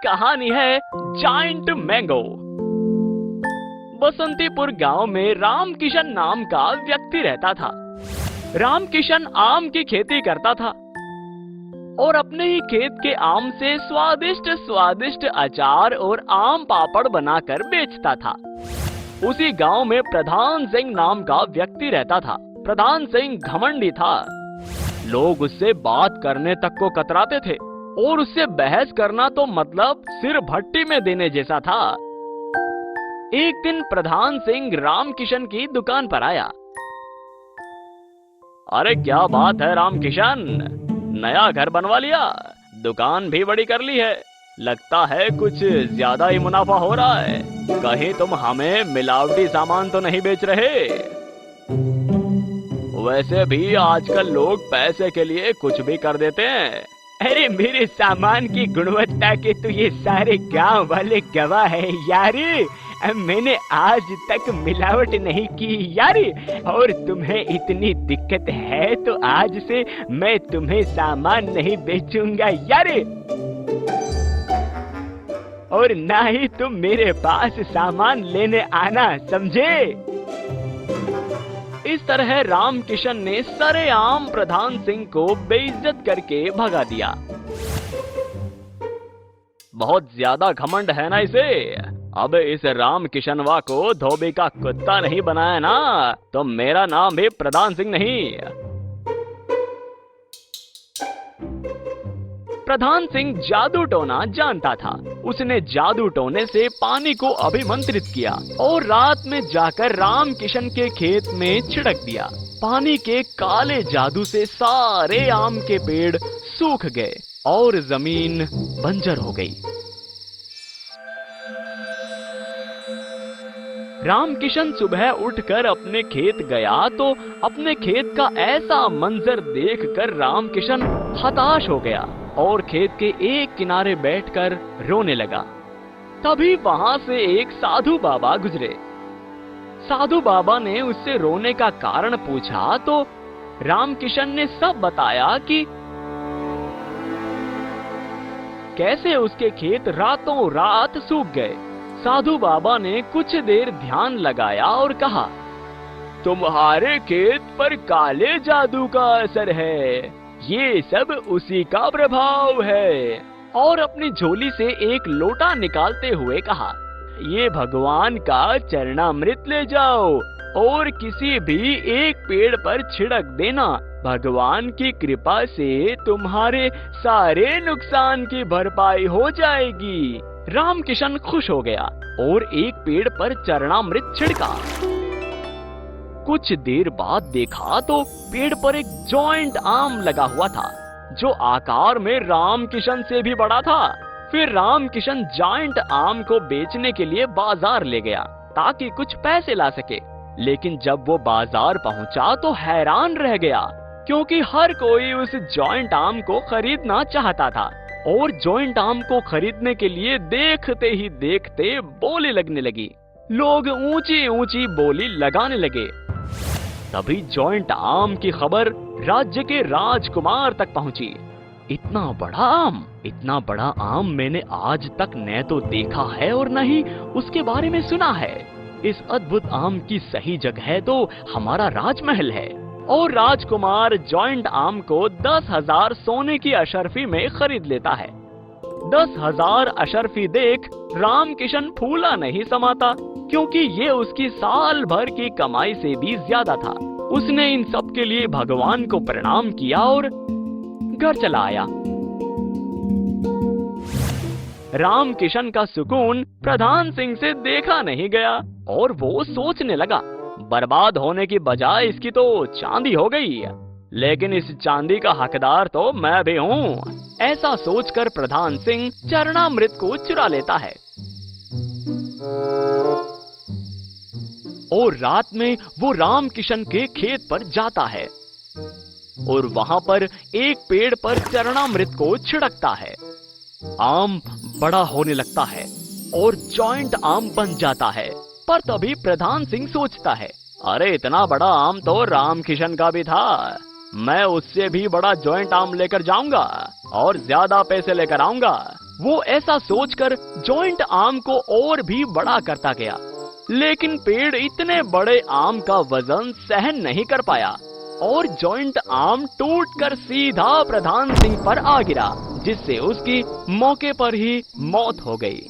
कहानी है giant mango. Basantipur गांव में रामकिशन नाम का व्यक्ति रहता था। रामकिशन आम की खेती करता था और अपने ही खेत के आम से स्वादिष्ट स्वादिष्ट अचार और आम पापड़ बनाकर बेचता था। उसी गांव में प्रधान सिंह नाम का व्यक्ति रहता था। प्रधान सिंह घमंडी था। लोग उससे बात करने तक को कतराते थे और उससे बहस करना तो मतलब सिर भट्टी में देने जैसा था। एक दिन प्रधान सिंह रामकिशन की दुकान पर आया। अरे क्या बात है रामकिशन, नया घर बनवा लिया, दुकान भी बड़ी कर ली है, लगता है कुछ ज्यादा ही मुनाफा हो रहा है। कहीं तुम हमें मिलावटी सामान तो नहीं बेच रहे? वैसे भी आजकल लोग पैसे के लिए कुछ भी कर देते हैं। अरे मेरे सामान की गुणवत्ता के तो ये सारे गांव वाले गवाह है यारी। मैंने आज तक मिलावट नहीं की यारी, और तुम्हें इतनी दिक्कत है तो आज से मैं तुम्हें सामान नहीं बेचूंगा यारी, और ना ही तुम मेरे पास सामान लेने आना, समझे? इस तरह रामकिशन ने सरेआम प्रधान सिंह को बेइज्जत करके भगा दिया। बहुत ज्यादा घमंड है ना इसे। अब इस रामकिशनवा को धोबी का कुत्ता नहीं बनाया ना तो मेरा नाम भी प्रधान सिंह नहीं। प्रधान सिंह जादू टोना जानता था। उसने जादू टोने से पानी को अभिमंत्रित किया और रात में जाकर रामकिशन के खेत में छिड़क दिया। पानी के काले जादू से सारे आम के पेड़ सूख गए और जमीन बंजर हो गई। रामकिशन सुबह उठकर अपने खेत गया तो अपने खेत का ऐसा मंजर देखकर रामकिशन हताश हो गया और खेत के एक किनारे बैठकर रोने लगा। तभी वहां से एक साधु बाबा गुजरे। साधु बाबा ने उससे रोने का कारण पूछा तो रामकिशन ने सब बताया कि कैसे उसके खेत रातों रात सूख गए। साधु बाबा ने कुछ देर ध्यान लगाया और कहा, तुम्हारे खेत पर काले जादू का असर है, ये सब उसी का प्रभाव है। और अपनी झोली से एक लोटा निकालते हुए कहा, ये भगवान का चरणामृत ले जाओ और किसी भी एक पेड़ पर छिड़क देना। भगवान की कृपा से तुम्हारे सारे नुकसान की भरपाई हो जाएगी। रामकिशन खुश हो गया और एक पेड़ पर चरणामृत छिड़का। कुछ देर बाद देखा तो पेड़ पर एक जॉइंट आम लगा हुआ था जो आकार में रामकिशन से भी बड़ा था। फिर रामकिशन जॉइंट आम को बेचने के लिए बाजार ले गया ताकि कुछ पैसे ला सके। लेकिन जब वो बाजार पहुंचा तो हैरान रह गया क्योंकि हर कोई उस जॉइंट आम को खरीदना चाहता था और जॉइंट आम को खरीदने के लिए देखते ही देखते बोली लगने लगी। लोग ऊंची ऊंची बोली लगाने लगे। तभी जॉइंट आम की खबर राज्य के राजकुमार तक पहुंची। इतना बड़ा आम मैंने आज तक न तो देखा है और न ही उसके बारे में सुना है। इस अद्भुत आम की सही जगह तो हमारा राजमहल है। और राजकुमार जॉइंट आम को 10,000 सोने की अशर्फी में खरीद लेता है। 10,000 अशर्फी देख रामकिशन फूला नहीं समाता क्योंकि ये उसकी साल भर की कमाई से भी ज्यादा था। उसने इन सब के लिए भगवान को प्रणाम किया और घर चला आया। रामकिशन का सुकून प्रधान सिंह से देखा नहीं गया और वो सोचने लगा, बर्बाद होने की बजाय इसकी तो चांदी हो गई, लेकिन इस चांदी का हकदार तो मैं भी हूँ। ऐसा सोचकर प्रधान सिंह चरणामृत को चुरा लेता है और रात में वो रामकिशन के खेत पर जाता है और वहां पर एक पेड़ पर चरणामृत को छिड़कता है। आम बड़ा होने लगता है और जॉइंट आम बन जाता है। पर तभी प्रधान सिंह सोचता है, अरे इतना बड़ा आम तो रामकिशन का भी था, मैं उससे भी बड़ा जॉइंट आम लेकर जाऊंगा और ज्यादा पैसे लेकर आऊंगा। वो ऐसा सोचकर जॉइंट आम को और भी बड़ा करता गया, लेकिन पेड़ इतने बड़े आम का वजन सहन नहीं कर पाया और जॉइंट आम टूटकर सीधा प्रधान सिंह पर आ गिरा, जिससे उसकी मौके पर ही मौत हो गई।